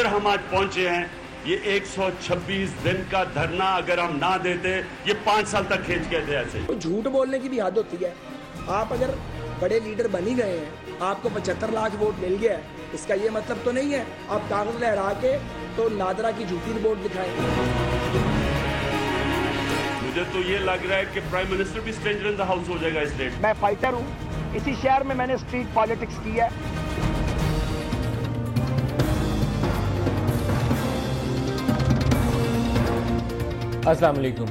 جدھر ہم آج پہنچے ہیں یہ 126 دن کا دھرنا اگر ہم نہ دیتے یہ 5 سال تک کھینچ گئے تھے ایسے. جھوٹ بولنے کی بھی حد ہوتی ہے. آپ اگر بڑے لیڈر بن ہی گئے ہیں, آپ کو 75 لاکھ ووٹ مل گیا ہے, اس کا یہ مطلب تو نہیں ہے آپ کاغذ لہرا کے تو نادرا کی جھوٹی رپورٹ دکھائیں. مجھے تو یہ لگ رہا ہے کہ پرائم منسٹر بھی اسٹرینجر ان دا ہاؤس ہو جائے گا اس ڈیٹ. میں فائٹر ہوں, اسی شہر میں نے اسٹریٹ پالیٹکس کی ہے. السلام علیکم.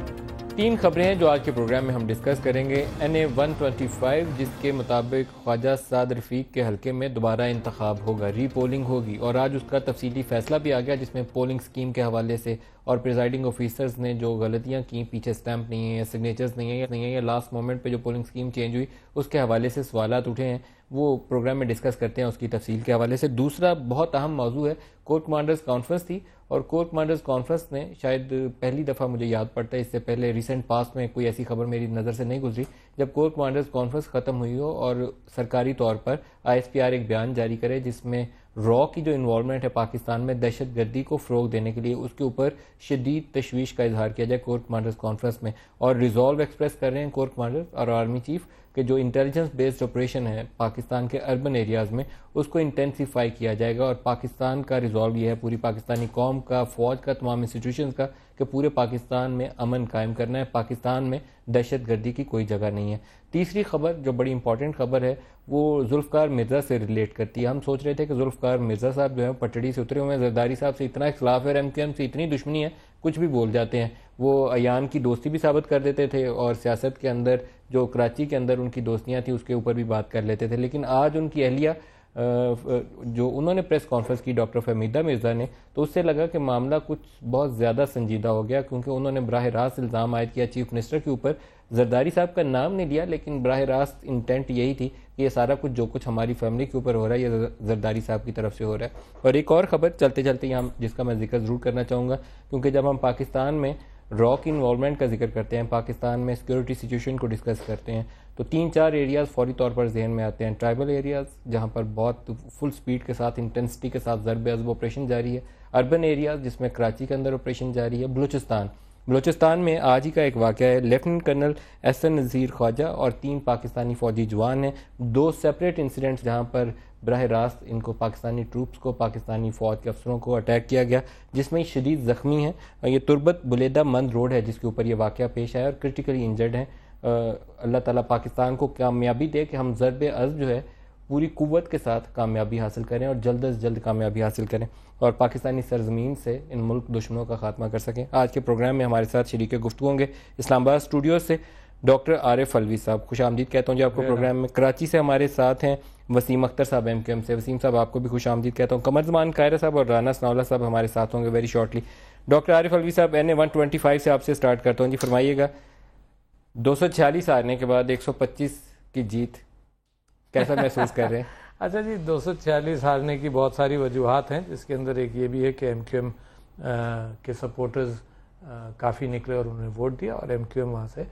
3 خبریں ہیں جو آج کے پروگرام میں ہم ڈسکس کریں گے. NA 125 جس کے مطابق خواجہ سعد رفیق کے حلقے میں دوبارہ انتخاب ہوگا, ری پولنگ ہوگی, اور آج اس کا تفصیلی فیصلہ بھی آ گیا جس میں پولنگ سکیم کے حوالے سے اور پریزائڈنگ آفیسرز نے جو غلطیاں کی, پیچھے سٹیمپ نہیں ہے, سگنیچرز نہیں ہیں, یا لاسٹ مومنٹ پہ جو پولنگ سکیم چینج ہوئی اس کے حوالے سے سوالات اٹھے ہیں, وہ پروگرام میں ڈسکس کرتے ہیں اس کی تفصیل کے حوالے سے. دوسرا بہت اہم موضوع ہے, کور کمانڈرز کانفرنس تھی, اور کور کمانڈرز کانفرنس نے شاید پہلی دفعہ مجھے یاد پڑتا ہے, اس سے پہلے ریسنٹ پاسٹ میں کوئی ایسی خبر میری نظر سے نہیں گزری جب کور کمانڈرز کانفرنس ختم ہوئی ہو اور سرکاری طور پر ISPR ایک بیان جاری کرے جس میں را کی جو انوالومنٹ ہے پاکستان میں دہشت گردی کو فروغ دینے کے لیے, اس کے اوپر شدید تشویش کا اظہار کیا جائے کور کمانڈرز کانفرنس میں. اور ریزالو ایکسپریس کر رہے ہیں کور کمانڈرز اور آرمی چیف کہ جو انٹیلیجنس بیسڈ آپریشن ہے پاکستان کے اربن ایریاز میں اس کو انٹینسیفائی کیا جائے گا, اور پاکستان کا ریزالو یہ ہے, پوری پاکستانی قوم کا, فوج کا, تمام انسٹیٹیوشنز کا, کہ پورے پاکستان میں امن قائم کرنا ہے, پاکستان میں دہشت گردی کی کوئی جگہ نہیں ہے. تیسری خبر جو بڑی امپورٹنٹ خبر ہے وہ ذوالفقار مرزا سے ریلیٹ کرتی ہے. ہم سوچ رہے تھے کہ ذوالفقار مرزا صاحب جو ہے پٹڑی سے اترے ہوئے ہیں, زرداری صاحب سے اتنا اختلاف ہے, MQM سے اتنی دشمنی ہے, کچھ بھی بول جاتے ہیں. وہ ایان کی دوستی بھی ثابت کر دیتے تھے اور سیاست کے اندر جو کراچی کے اندر ان کی دوستیاں تھیں اس کے اوپر بھی بات کر لیتے تھے. لیکن آج ان کی اہلیہ جو انہوں نے پریس کانفرنس کی ڈاکٹر فہمیدہ مرزا نے, تو اس سے لگا کہ معاملہ کچھ بہت زیادہ سنجیدہ ہو گیا, کیونکہ انہوں نے براہ راست الزام عائد کیا چیف منسٹر کے اوپر. زرداری صاحب کا نام نہیں لیا لیکن براہ راست انٹینٹ یہی تھی کہ یہ سارا کچھ جو کچھ ہماری فیملی کے اوپر ہو رہا ہے یہ زرداری صاحب کی طرف سے ہو رہا ہے. اور ایک اور خبر چلتے چلتے یہاں جس کا میں ذکر ضرور کرنا چاہوں گا, کیونکہ جب ہم پاکستان میں را کی انوالومنٹ کا ذکر کرتے ہیں, پاکستان میں سیکورٹی سچویشن کو ڈسکس کرتے ہیں, تو 3-4 ایریاز فوری طور پر ذہن میں آتے ہیں. ٹرائبل ایریاز جہاں پر بہت فل سپیڈ کے ساتھ انٹینسٹی کے ساتھ ضرب عضب آپریشن جاری ہے, اربن ایریاز جس میں کراچی کے اندر آپریشن جاری ہے, بلوچستان میں آج ہی کا ایک واقعہ ہے. لیفٹننٹ کرنل احسن نذیر خواجہ اور 3 پاکستانی فوجی جوان ہیں, 2 سیپریٹ انسیڈنٹس جہاں پر براہ راست ان کو پاکستانی ٹروپس کو, پاکستانی فوج کے افسروں کو اٹیک کیا گیا جس میں شدید زخمی ہیں. یہ تربت بلیدہ مند روڈ ہے جس کے اوپر یہ واقعہ پیش آیا اور کرٹیکلی انجرڈ ہیں. اللہ تعالیٰ پاکستان کو کامیابی دے کہ ہم ضرب عضب جو ہے پوری قوت کے ساتھ کامیابی حاصل کریں اور جلد از جلد کامیابی حاصل کریں اور پاکستانی سرزمین سے ان ملک دشمنوں کا خاتمہ کر سکیں. آج کے پروگرام میں ہمارے ساتھ شریک گفتگو ہوں گے اسلام آباد اسٹوڈیو سے ڈاکٹر عارف الوی صاحب. خوش آمدید کہتا ہوں جی آپ کو پروگرام میں. کراچی سے ہمارے ساتھ ہیں وسیم اختر صاحب MQM سے. وسیم صاحب آپ کو بھی خوش آمدید کہتا ہوں. قمر زمان قاہرہ صاحب اور رانا ثناءاللہ صاحب ہمارے ساتھ ہوں گے ویری شارٹلی. ڈاکٹر عارف الوی صاحب NA 125 سے آپ سے اسٹارٹ کرتا ہوں جی. فرمائیے گا 246 ہارنے کے بعد 125 کی جیت کیسا محسوس کر رہے ہیں؟ اچھا جی, 246 ہارنے کی بہت ساری وجوہات ہیں, جس کے اندر ایک یہ بھی ہے کہ MQM کے سپورٹرز کافی نکلے اور انہوں نے ووٹ دیا, اور MQM وہاں سے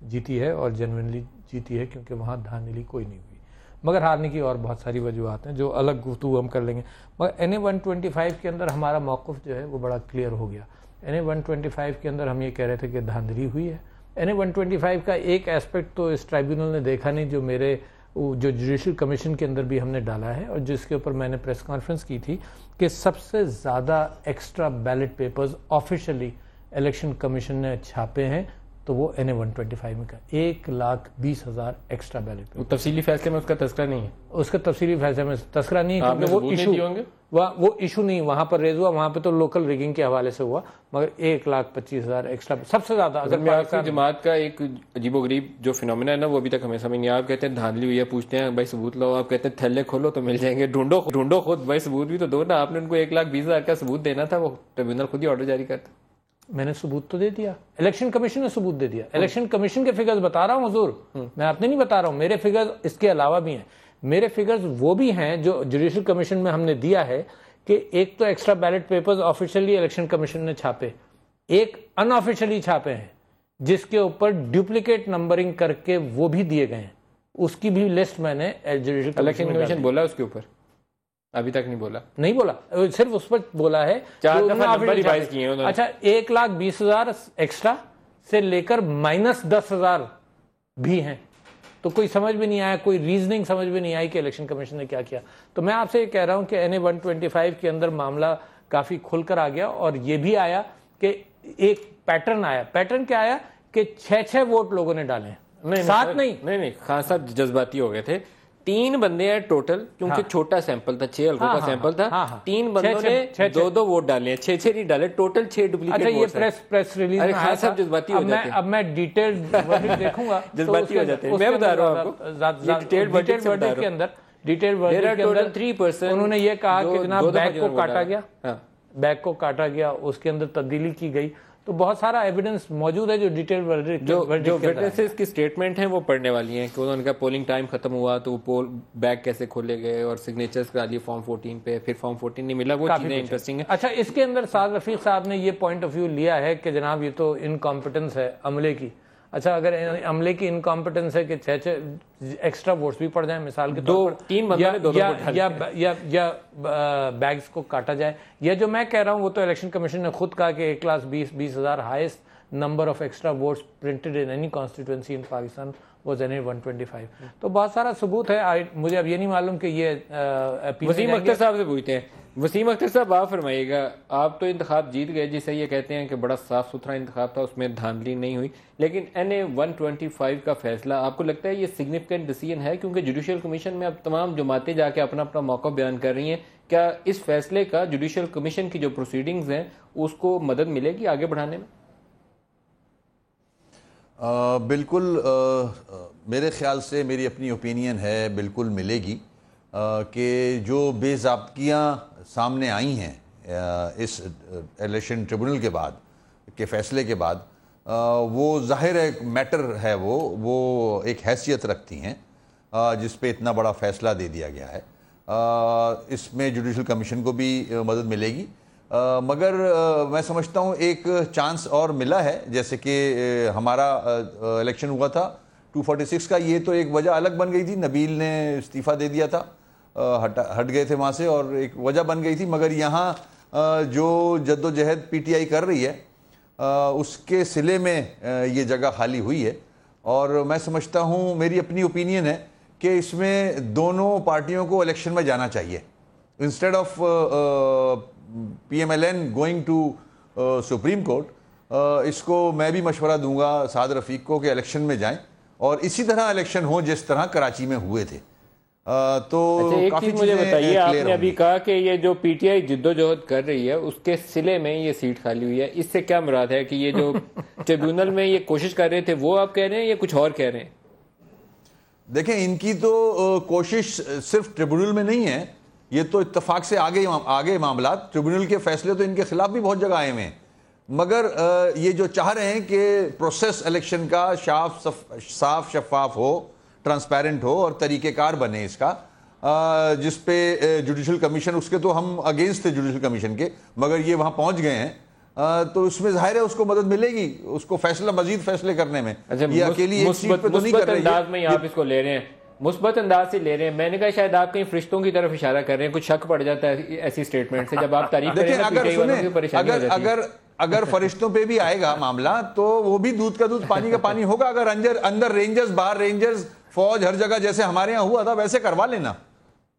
جیتی ہے اور جینوئنلی جیتی ہے کیونکہ وہاں دھاندلی کوئی نہیں ہوئی. مگر ہارنے کی اور بہت ساری وجوہات ہیں جو الگ گفتگو ہم کر لیں گے. مگر NA 125 کے اندر ہمارا موقف جو ہے وہ بڑا کلیئر ہو گیا. NA 125 کے اندر ہم یہ کہہ رہے تھے کہ دھاندلی ہوئی ہے. NA 125 کا ایک ایسپیکٹ تو اس ٹرائیبیونل نے دیکھا نہیں جو میرے جو جوڈیشل کمیشن کے اندر بھی ہم نے ڈالا ہے, اور جس کے اوپر میں نے پریس کانفرنس کی تھی کہ سب سے زیادہ extra ballot papers officially election commission نے چھاپے ہیں تو وہ NA 125 میں کا 1,20,000 ایکسٹرا بیلٹ پیپر. تفصیلی فیصلے میں اس کا تذکرہ نہیں ہے, اس کا تفصیلی فیصلے میں تذکرہ نہیں ہے کیونکہ وہ ایشو ہوں گے, وہ ایشو نہیں وہاں پر ریز ہوا, وہاں پہ تو لوکل ریگنگ کے حوالے سے ہوا, مگر 1,25,000 ایکسٹرا سب سے زیادہ. اگر میں آپ کی جماعت کا ایک عجیب و غریب جو فینومینا ہے نا وہ ابھی تک ہمیں سمجھ نہیں آیا. آپ کہتے ہیں دھاندلی ہوئی ہے, پوچھتے ہیں بھائی ثبوت لاؤ, آپ کہتے ہیں تھیلے کھولو تو مل جائیں گے, ڈھونڈو خود, بھائی ثبوت بھی تو دو نا. آپ نے ان کو 1,20,000 کا ثبوت دینا تھا, وہ ٹریبیونل خود ہی آرڈر جاری کرتا. میں نے ثبوت تو دے دیا, الیکشن کمیشن نے ثبوت دے دیا. الیکشن کمیشن کے فگرز بتا رہا ہوں حضور, میں آپ نے نہیں بتا رہا ہوں, میرے فگرز اس کے علاوہ بھی ہیں. میرے فگرز وہ بھی ہیں جو جوڈیشل کمیشن میں ہم نے دیا ہے کہ ایک تو extra ballot papers officially election commission نے چھاپے, ایک ان آفیشلی چھاپے ہیں جس کے اوپر ڈپلیکیٹ نمبرنگ کر کے وہ بھی دیے گئے ہیں. اس کی بھی لسٹ میں نے جوڈیشل الیکشن کمیشن بولا اس کے اوپر ابھی تک نہیں بولا, صرف اس پر بولا ہے. 4 دفعہ نمبر ریوائز کیے انہوں نے. اچھا 1,20,000 ایکسٹرا سے لے کر -10,000 بھی ہیں. تو کوئی سمجھ بھی نہیں آیا, کوئی ریزننگ سمجھ بھی نہیں آئی کہ الیکشن کمیشن نے کیا کیا. تو میں آپ سے یہ کہہ رہا ہوں کہ NA 125 کے اندر معاملہ کافی کھل کر آ گیا, اور یہ بھی آیا کہ ایک پیٹرن آیا. پیٹرن کیا آیا کہ 6 ووٹ لوگوں نے ڈالے ہیں, 7 نہیں. خان صاحب جذباتی ہو گئے تھے. 3 بندے ہیں ٹوٹل, کیونکہ چھوٹا سیمپل تھا, 6 حلقوں کا سیمپل تھا. 3 بندوں نے 2 ووٹ ڈالے ہیں, 6 نہیں ڈالے, ٹوٹل 6 ڈپلیکیٹ ووٹس ہیں. پریس ریلیز میں خان صاحب جذباتی ہو جاتے ہیں. اب میں ڈیٹیلڈ ورڈکٹ دیکھوں گا. جذباتی ہو جاتے ہیں, میں بتا رہا ہوں آپ کو. ڈیٹیلڈ ورڈکٹ کے اندر 3% انہوں نے یہ کہا کہ جناب بیگ کو کاٹا گیا, بیگ کو کاٹا گیا, اس کے اندر تبدیلی کی گئی. تو بہت سارا ایویڈنس موجود ہے جو ڈیٹیل جو وٹنسز کی سٹیٹمنٹ ہیں وہ پڑھنے والی ہیں کہ انہوں نے کہا پولنگ ٹائم ختم ہوا تو وہ بیگ کیسے کھولے گئے اور سگنیچرز کرا لیے فارم 14 پہ, پھر فارم 14 نہیں ملا. وہ چیزیں انٹرسٹنگ ہیں. اچھا اس کے اندر سعد رفیق صاحب نے یہ پوائنٹ آف ویو لیا ہے کہ جناب یہ تو انکمپٹنس ہے عملے کی. اچھا اگر عملے کی انکمپٹنس ہے کہ 6 ایکسٹرا ووٹس بھی پڑ جائیں مثال کے طور پر, 3 بندوں نے 2 یا بیگز کو کاٹا جائے, یا جو میں کہہ رہا ہوں وہ تو الیکشن کمیشن نے خود کہا کہ 1,20,000 highest number of extra votes printed in any constituency in Pakistan was NA 125. تو بہت سارا ثبوت ہے. مجھے اب یہ نہیں معلوم کہ یہ وسیم اختر صاحب سے پوچھتے ہیں. وسیم اختر صاحب آپ فرمائیے گا, آپ تو انتخاب جیت گئے جسے یہ کہتے ہیں کہ بڑا صاف ستھرا انتخاب تھا, اس میں دھاندلی نہیں ہوئی, لیکن NA 125 کا فیصلہ آپ کو لگتا ہے یہ سگنیفیکنٹ ڈیسیژن ہے کیونکہ جوڈیشل کمیشن میں اب تمام جماعتیں جا کے اپنا اپنا موقع بیان کر رہی ہیں. کیا اس فیصلے کا جوڈیشل کمیشن کی جو پروسیڈنگز ہیں اس کو مدد ملے گی آگے بڑھانے میں؟ بالکل, میرے خیال سے میری اپنی اوپینین ہے بالکل ملے گی کہ جو بے ضابطگیاں سامنے آئی ہیں اس الیکشن ٹریبونل کے بعد کے فیصلے کے بعد, وہ ظاہر ایک میٹر ہے, وہ ایک حیثیت رکھتی ہیں جس پہ اتنا بڑا فیصلہ دے دیا گیا ہے. اس میں جوڈیشل کمیشن کو بھی مدد ملے گی, مگر میں سمجھتا ہوں ایک چانس اور ملا ہے. جیسے کہ ہمارا الیکشن ہوا تھا 246 کا, یہ تو ایک وجہ الگ بن گئی تھی, نبیل نے استعفیٰ دے دیا تھا, ہٹ گئے تھے وہاں سے, اور ایک وجہ بن گئی تھی. مگر یہاں جو جد و جہد پی ٹی آئی کر رہی ہے اس کے صلے میں یہ جگہ خالی ہوئی ہے, اور میں سمجھتا ہوں, میری اپنی اوپینین ہے کہ اس میں دونوں پارٹیوں کو الیکشن میں جانا چاہیے. Instead of PMLN going to supreme court, اس کو میں بھی مشورہ دوں گا سعد رفیق کو کہ الیکشن میں جائیں اور اسی طرح الیکشن ہو جس طرح کراچی میں ہوئے تھے. تو ایک چیز مجھے بتائیے, آپ نے ابھی کہا کہ یہ جو پی ٹی آئی جدوجہد کر رہی ہے اس کے صلے میں یہ سیٹ خالی ہوئی ہے, اس سے کیا مراد ہے کہ یہ جو ٹریبیونل میں یہ کوشش کر رہے تھے وہ آپ کہہ رہے ہیں یا کچھ اور کہہ رہے ہیں؟ دیکھیں, ان کی تو کوشش صرف ٹریبیونل میں نہیں ہے, یہ تو اتفاق سے آگے معاملات, ٹریبیونل کے فیصلے تو ان کے خلاف بھی بہت جگہ آئے ہوئے ہیں, مگر یہ جو چاہ رہے ہیں کہ پروسیس الیکشن کا صاف شفاف ہو, ٹرانسپیرنٹ ہو اور طریقہ کار بنے اس کا, جس پہ جوڈیشل کمیشن, اس کے تو ہم اگینسٹ تھے جوڈیشل کمیشن کے, مگر یہ وہاں پہنچ گئے ہیں, تو اس میں ظاہر ہے اس کو مدد ملے گی, اس کو مزید فیصلے کرنے میں. یہ اکیلی ایک سیٹ پہ تو نہیں کر رہی ہے. مثبت انداز میں آپ اس کو لے رہے ہیں, مثبت انداز سے لے رہے ہیں. میں نے کہا شاید آپ کہیں فرشتوں کی طرف اشارہ کر رہے ہیں, کچھ شک پڑ جاتا ہے ایسی سٹیٹمنٹ سے جب آپ تعریف کریں نا. اگر فرشتوں پہ بھی آئے گا معاملہ تو وہ بھی دودھ کا دودھ پانی کا پانی ہوگا. اگر اندر رینجرز باہر رینجرز فوج ہر جگہ جیسے ہمارے ہاں ہوا تھا ویسے کروا لینا,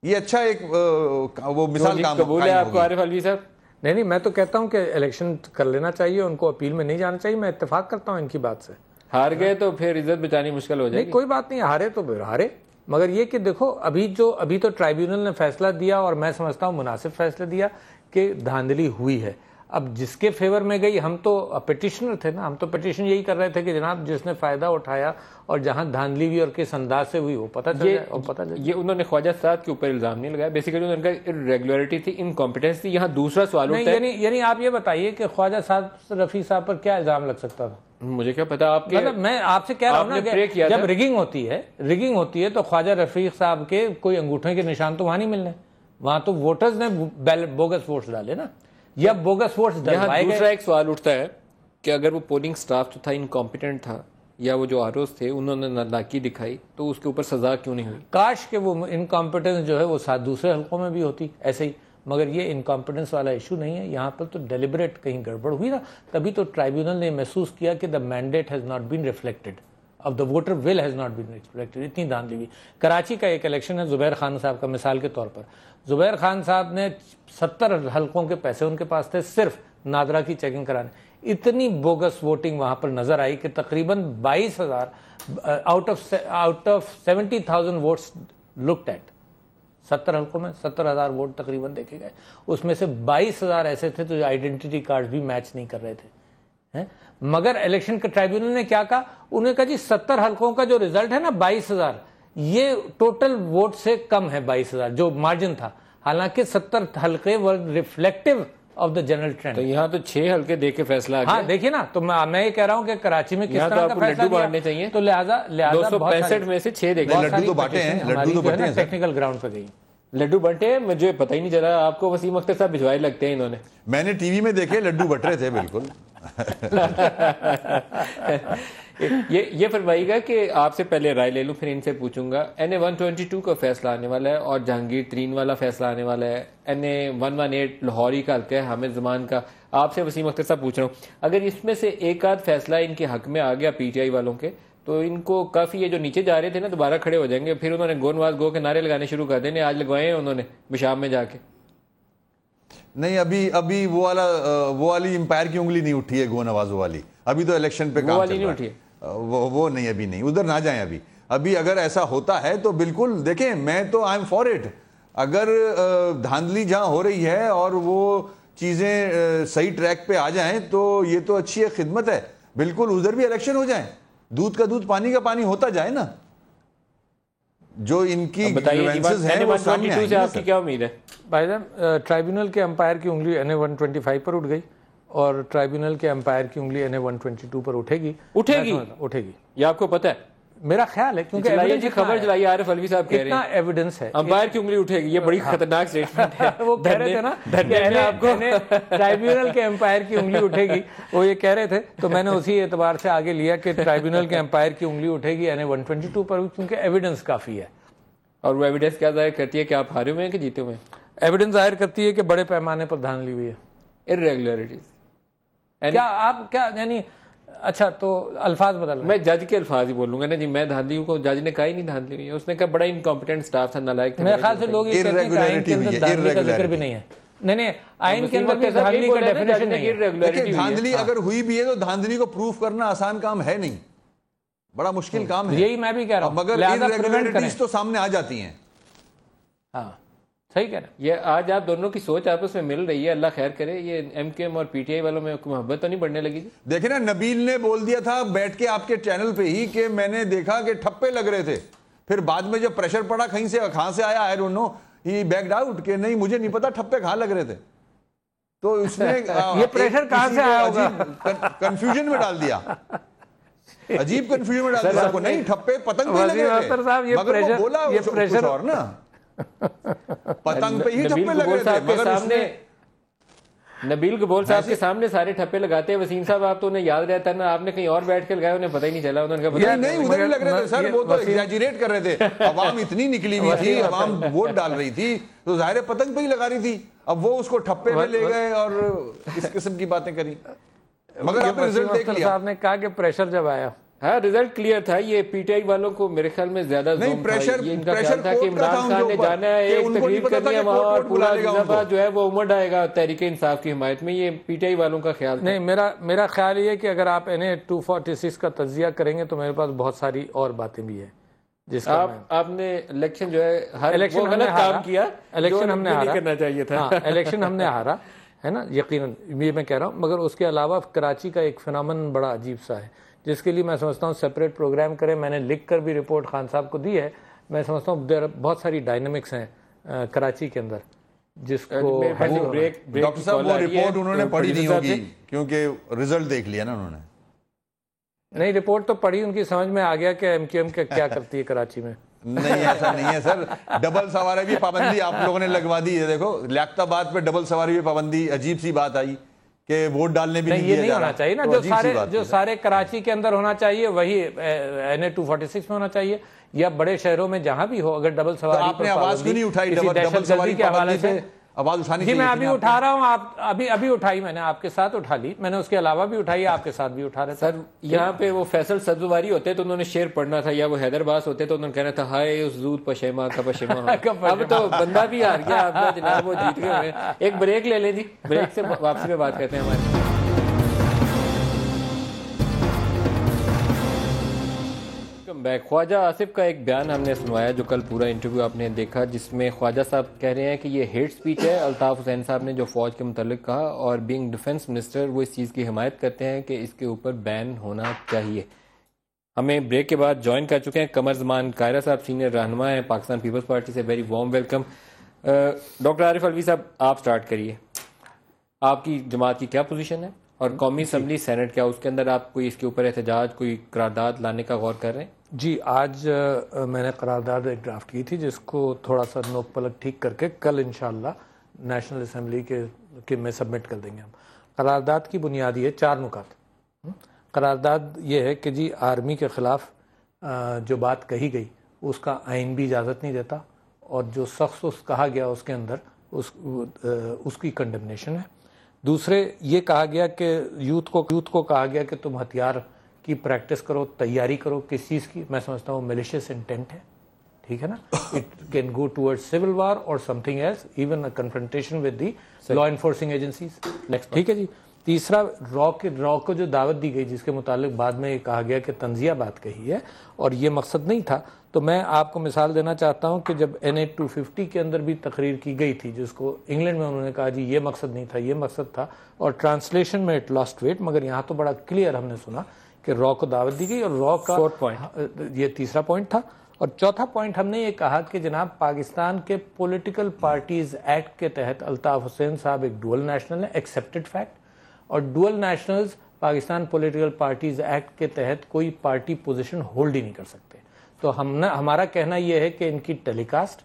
یہ اچھا ایک وہ مثال کام قبول ہے آپ کو عارف الوی صاحب؟ نہیں, میں تو کہتا ہوں کہ الیکشن کر لینا چاہیے, ان کو اپیل میں نہیں جانا چاہیے. میں اتفاق کرتا ہوں ان کی بات سے. ہار گئے تو پھر عزت بچانی مشکل ہو جائے گی. کوئی بات نہیں, ہارے تو ہارے, مگر یہ کہ دیکھو ابھی تو ٹرائیبیونل نے فیصلہ دیا اور میں سمجھتا ہوں مناسب فیصلہ دیا کہ دھاندلی ہوئی ہے. اب جس کے فیور میں گئی, ہم تو پٹیشنر تھے نا, ہم تو پٹیشن یہی کر رہے تھے کہ جناب جس نے فائدہ اٹھایا اور جہاں دھاندلی ہوئی اور کس انداز سے ہوئی وہ پتہ چل جائے. یہ انہوں نے خواجہ صاحب کے اوپر الزام نہیں لگایا, بیسیکلی ان کا ریگولرٹی تھی, انکمپیٹنس تھی. یہاں دوسرا سوال اٹھتا ہے, یعنی آپ یہ بتائیے کہ خواجہ صاحب رفیع صاحب پر کیا الزام لگ سکتا تھا؟ مجھے کیا پتا. آپ کے میں آپ سے کہہ رہا ہوں نا کہ جب ریگنگ ہوتی ہے تو خواجہ رفیق صاحب کے کوئی انگوٹھے کے نشان تو وہاں نہیں ملنے, وہاں تو ووٹرز نے بوگس ووٹس ڈالے نا, یا بوگس ووٹس ڈلوائے گئے. دوسرا ایک سوال اٹھتا ہے کہ اگر وہ پولنگ سٹاف جو تھا انکمپیٹنٹ تھا یا وہ جو آروز تھے انہوں نے نالاکی دکھائی تو اس کے اوپر سزا کیوں نہیں ہوئی؟ کاش کہ وہ انکمپیٹنس جو ہے وہ ساتھ دوسرے حلقوں میں بھی ہوتی ایسے ہی، مگر یہ انکمپیٹنس والا ایشو نہیں ہے، یہاں پر تو ڈیلیبریٹ کہیں گڑبڑ ہوئی نا، تبھی تو ٹرائیبیونل نے محسوس کیا کہ the mandate has not been reflected, اب the voter will has not been reflected, اتنی دھاندلی ہوئی۔ کراچی کا ایک الیکشن ہے زبیر خان صاحب کا، مثال کے طور پر زبیر خان صاحب نے 70 حلقوں کے پیسے ان کے پاس تھے صرف نادرا کی چیکنگ کرانے، اتنی بوگس ووٹنگ وہاں پر نظر آئی کہ تقریباً 22,000 out of 70,000 votes looked at, 70 حلقوں میں 70,000 ووٹ تقریباً دیکھے گئے، اس میں سے 22,000 ایسے تھے جو آئیڈینٹی کارڈ بھی میچ نہیں کر رہے تھے۔ مگر الیکشن کا ٹرائیبیونل نے کیا کہا، انہوں نے کہا جی 70 حلقوں کا جو ریزلٹ ہے نا 22,000، یہ ٹوٹل ووٹ سے کم ہے 22,000 جو مارجن تھا، حالانکہ 70 حلقے were reflective of the general trend. تو یہاں تو 6 حلقے دے کے فیصلہ آ گیا۔ ہاں دیکھیے نا، تو میں یہ کہہ رہا ہوں کہ کراچی میں کس طرح کا فیصلہ لڈو بانٹنے چاہیے، تو لہٰذا 265 میں سے 6 دیکھیں، لڈو تو بانٹے ہیں، لڈو تو بانٹے ہیں، ٹیکنیکل گراؤنڈ پہ گئی، لڈو بانٹے ہیں، مجھے پتہ ہی نہیں چلا، آپ کو وسیم اختر صاحب بھجوائے لگتے ہیں انہوں نے۔ میں نے ٹی وی میں دیکھے لڈو بٹ رہے تھے بالکل۔ یہ فرمائیے گا کہ آپ سے پہلے رائے لے لوں پھر ان سے پوچھوں گا، NA-122 کا فیصلہ آنے والا ہے اور جہانگیر ترین والا فیصلہ آنے والا ہے، NA-118 لاہوری کا حلقہ ہے حامد زمان کا، آپ سے وسیم اختر صاحب پوچھ رہا ہوں اگر اس میں سے ایک آدھ فیصلہ ان کے حق میں آ گیا PTI والوں کے تو ان کو کافی، یہ جو نیچے جا رہے تھے نا دوبارہ کھڑے ہو جائیں گے، پھر انہوں نے گو نواز گو کے نعرے لگانے شروع کر دینے، آج لگوائے ہیں انہوں نے بشام میں جا کے۔ نہیں ابھی وہ والی امپائر کی انگلی نہیں اٹھی ہے گو نواز والی، ابھی تو الیکشن پہ کام چل رہا ہے، وہ نہیں، ابھی نہیں، ادھر نہ جائیں ابھی اگر ایسا ہوتا ہے تو بالکل دیکھیں، میں تو آئی ایم فار اٹ، اگر دھاندلی جہاں ہو رہی ہے اور وہ چیزیں صحیح ٹریک پہ آ جائیں تو یہ تو اچھی ایک خدمت ہے، بالکل ادھر بھی الیکشن ہو جائیں، دودھ کا دودھ پانی کا پانی ہوتا جائے نا، جو ان کی گریوینسز ہیں وہ سامنے آئیں گے۔ آپ کی کیا امید ہے؟ بھائی صاحب ٹرائیبیونل کے امپائر کی انگلی NA-125 پر اٹھ گئی اور ٹرائیبیونل کے امپائر کی انگلی NA-122 پر اٹھے گی۔ یہ آپ کو پتہ ہے؟ میرا خیال ہے کیونکہ جی خبر چلائی عارف الوی صاحب کہہ رہے ہیں ایویڈنس ہے امپائر کی انگلی اٹھے گی، یہ بڑی خطرناک سٹیٹمنٹ ہے۔ وہ کہہ رہے تھے نا کہ آپ کو ٹرائیبیونل کے امپائر کی انگلی اٹھے گی، وہ یہ کہہ رہے تھے، تو میں نے اسی اعتبار سے آگے لیا کہ ٹرائیبیونل کے امپائر کی انگلی اٹھے گی NA-122 پر، کیونکہ ایویڈنس کافی ہے۔ اور وہ ایویڈنس کیا ظاہر کرتی ہے کہ آپ ہارے ہوئے ہیں کہ جیتے ہوئے ہیں؟ ایویڈنس ظاہر کرتی ہے کہ بڑے پیمانے پر دھاندلی ہوئی ہے، irregularities۔ کیا آپ کیا یعنی، اچھا تو الفاظ بدل، میں جج کے الفاظ ہی بولوں گا نا جی، میں دھاندلی کو جج نے کہا ہی نہیں دھاندلی ہوئی ہے، اس نے کہا بڑا انکمپیٹنٹ سٹاف تھا، نالائق۔ میرے خیال سے لوگ یہ کہتے ہیں کہ آئین کے اندر دھاندلی کا ذکر بھی نہیں ہے، نہیں آئین کے اندر بھی دھاندلی کا ڈیفینیشن نہیں ہے۔ دھاندلی اگر ہوئی بھی ہے تو دھاندلی کو پروف کرنا آسان کام ہے نہیں، بڑا مشکل کام ہے، یہی میں بھی کہہ رہا ہوں، مگر irregularities تو سامنے آ جاتی ہیں۔ ہاں صحیح کہہ رہے ہیں۔ یہ آج آپ دونوں کی سوچ آپس میں مل رہی ہے، اللہ خیر کرے، یہ MKM اور PTI والوں میں محبت تو نہیں بڑھنے لگی؟ دیکھیں نا، نبیل نے بول دیا تھا بیٹھ کے آپ کے چینل پہ ہی کہ میں نے دیکھا کہ ٹھپے لگ رہے تھے، پھر بعد میں جب پریشر پڑا کہاں سے آیا، I don't know, he backed out کہ نہیں مجھے نہیں پتا ٹھپے کہاں لگ رہے تھے، تو اس نے یہ پریشر کہاں سے آیا ہوگا، کنفیوژن میں ڈال دیا، عجیب کنفیوژن میں ڈال دیا، نہیں ٹھپے پتنگ پہ لگ رہے تھے، مگر وہ بولا کچھ اور نا، پتنگ پہ ہی ٹھپے لگ رہے تھے، مگر اس نے نبیل گبول صاحب کے سامنے سارے ٹھپے لگاتے ہیں۔ وسیم صاحب آپ تو انہیں یاد رہتا ہے نا، آپ نے کہیں اور بیٹھ کے لگایا، انہیں پتہ ہی نہیں چلا، انہوں نے کہا نہیں ادھر ہی لگ رہے تھے سر، وہ تو ایگزیجریٹ کر رہے تھے، عوام اتنی نکلی ہوئی تھی، عوام ووٹ ڈال رہی تھی تو ظاہر پتنگ پہ ہی لگا رہی تھی، اب وہ اس کو ٹھپے میں لے گئے اور اس قسم کی باتیں کری، مگر آپ نے رزلٹ دیکھ لیا۔ صاحب نے کہا کہ پریشر جب آیا، ہاں رزلٹ کلیئر تھا، یہ PTI والوں کو میرے خیال میں زیادہ نہیں پریشر تھا کہ عمران خان نے جانا ہے، ایک تقریر کرنی ہے وہاں اور پورا جذبہ جو ہے وہ امڑ آئے گا تحریک انصاف کی حمایت میں، یہ PTI والوں کا خیال نہیں۔ میرا خیال یہ ہے کہ اگر آپ NA-246 کا تجزیہ کریں گے تو میرے پاس بہت ساری اور باتیں بھی ہیں، جس کا آپ نے الیکشن جو ہے وہ غلط کام کیا، الیکشن ہم نے ہارا، کرنا چاہیے تھا، الیکشن ہم نے ہارا ہے نا، یقیناً یہ میں کہہ رہا ہوں، مگر اس کے علاوہ کراچی کا ایک فنامن بڑا عجیب سا ہے، جس کے لیے میں سمجھتا ہوں سیپریٹ پروگرام کریں، میں نے لکھ کر بھی رپورٹ خان صاحب کو دی ہے، میں سمجھتا ہوں بہت ساری ڈائنامکس ہیں کراچی کے اندر، جس کو ڈاکٹر صاحب وہ رپورٹ انہوں نے پڑھی نہیں ہوگی کیونکہ رزلٹ دیکھ لیا نا انہوں نے، نہیں رپورٹ تو پڑھی، ان کی سمجھ میں آ گیا کہ MKM کیا کرتی ہے کراچی میں۔ نہیں ایسا نہیں ہے سر، ڈبل سواری بھی پابندی آپ لوگوں نے لگوا دی ہے، دیکھو لیاقت آباد پہ ڈبل سواری بھی پابندی، عجیب سی بات آئی کہ ووٹ ڈالنے بھی نہیں، یہ نہیں ہونا چاہیے نا. جو سارے کراچی کے اندر ہونا چاہیے وہی NA 246 میں ہونا چاہیے، یا بڑے شہروں میں جہاں بھی ہو. اگر ڈبل سواری آپ نے آواز کیوں نہیں اٹھائی ڈبل سواری کے حوالے سے؟ آواز اٹھانی جی میں ابھی اٹھا رہا ہوں. آپ ابھی اٹھائی، میں نے آپ کے ساتھ اٹھا لی، میں نے اس کے علاوہ بھی اٹھائی، آپ کے ساتھ بھی اٹھا رہے. سر یہاں پہ وہ فیصل سبزواری ہوتے تو انہوں نے شعر پڑھنا تھا، یا وہ حیدر باس ہوتے تو انہوں نے کہنا تھا ہائے اس زود پشیماں کا پشیماں. اب تو بندہ بھی ہار گیا، اب جناب وہ جیت گئے. ایک بریک لے لیں جی، بریک سے واپسی میں بات کرتے ہیں ہمارے. خواجہ آصف کا ایک بیان ہم نے سنوایا، جو کل پورا انٹرویو آپ نے دیکھا، جس میں خواجہ صاحب کہہ رہے ہیں کہ یہ ہیٹ سپیچ ہے. الطاف حسین صاحب نے جو فوج کے متعلق کہا، اور بینگ ڈیفنس منسٹر وہ اس چیز کی حمایت کرتے ہیں کہ اس کے اوپر بین ہونا چاہیے. ہمیں بریک کے بعد جوائن کر چکے ہیں قمر زمان قاہرہ صاحب، سینئر رہنما ہیں پاکستان پیپلز پارٹی سے. Very warm welcome. ڈاکٹر عارف الوی صاحب آپ سٹارٹ کریے. آپ کی جماعت کی کیا پوزیشن ہے، اور قومی اسمبلی سینٹ کیا، اس کے اندر آپ کوئی اس کے اوپر احتجاج، کوئی قرارداد لانے کا غور کر رہے ہیں؟ جی آج میں نے قرارداد ایک ڈرافٹ کی تھی، جس کو تھوڑا سا نوک پلک ٹھیک کر کے کل انشاءاللہ نیشنل اسمبلی کے میں سبمٹ کر دیں گے ہم. قرارداد کی بنیادی ہے 4 نکات. قرارداد یہ ہے کہ جی آرمی کے خلاف جو بات کہی گئی اس کا آئین بھی اجازت نہیں دیتا، اور جو سخت کہا گیا اس کے اندر اس کی کنڈمنیشن ہے. دوسرے یہ کہا گیا کہ یوتھ کو کہا گیا کہ تم ہتھیار کی پریکٹس کرو، تیاری کرو. کس چیز کی؟ میں سمجھتا ہوں میلیشیس انٹینٹ ہے. ٹھیک ہے نا. It can go toward civil war اور something else, even a confrontation with the law enforcing agencies. ٹھیک ہے جی. تیسرا را کو جو دعوت دی گئی، جس کے متعلق بعد میں یہ کہا گیا کہ تنزیہ بات کہی ہے، اور یہ مقصد نہیں تھا. تو میں آپ کو مثال دینا چاہتا ہوں کہ جب NA 250 کے اندر بھی تقریر کی گئی تھی، جس کو انگلینڈ میں انہوں نے کہا جی یہ مقصد نہیں تھا، یہ مقصد تھا، اور ٹرانسلیشن میں اٹ لاسٹ ویٹ، مگر یہاں تو بڑا کلیئر ہم نے سنا کہ را کو دعوت دی گئی. اور را کا یہ تیسرا پوائنٹ تھا. اور چوتھا پوائنٹ ہم نے یہ کہا کہ جناب پاکستان کے پولیٹیکل پارٹیز ایکٹ کے تحت الطاف حسین صاحب ایک ڈوئل نیشنل ہے، ایکسیپٹڈ فیکٹ، اور dual nationals Pakistan political parties act کے تحت کوئی پارٹی پوزیشن ہولڈ ہی نہیں کر سکتے. تو ہمارا کہنا یہ ہے کہ ان کی ٹیلی کاسٹ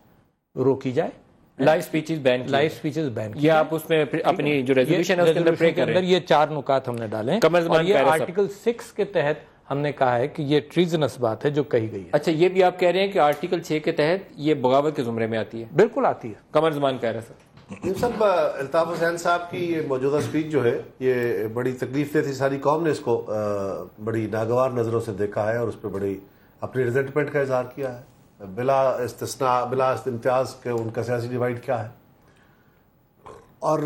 روکی جائے، لائیو سپیچز بین. یہ آپ اس میں اپنی جو ریزولوشن ہے اس کے اندر پرے کر رہے ہیں. یہ 4 نکات ہم نے ڈالے ہیں، اور یہ آرٹیکل 6 کے تحت ہم نے کہا ہے کہ یہ ٹریزنس بات ہے جو کہی گئی ہے. اچھا یہ بھی آپ کہہ رہے ہیں کہ آرٹیکل 6 کے تحت یہ بغاوت کے زمرے میں آتی ہے؟ بالکل آتی ہے. قمر زمان قاہرہ صاحب. سب الطاف حسین صاحب کی یہ موجودہ سپیچ جو ہے یہ بڑی تکلیف دہ تھی. ساری قوم نے اس کو بڑی ناگوار نظروں سے دیکھا ہے، اور اس پہ بڑی اپنی ریزنٹمنٹ کا اظہار کیا ہے، بلا استثناء بلا امتیاز کہ ان کا سیاسی ڈیوائڈ کیا ہے. اور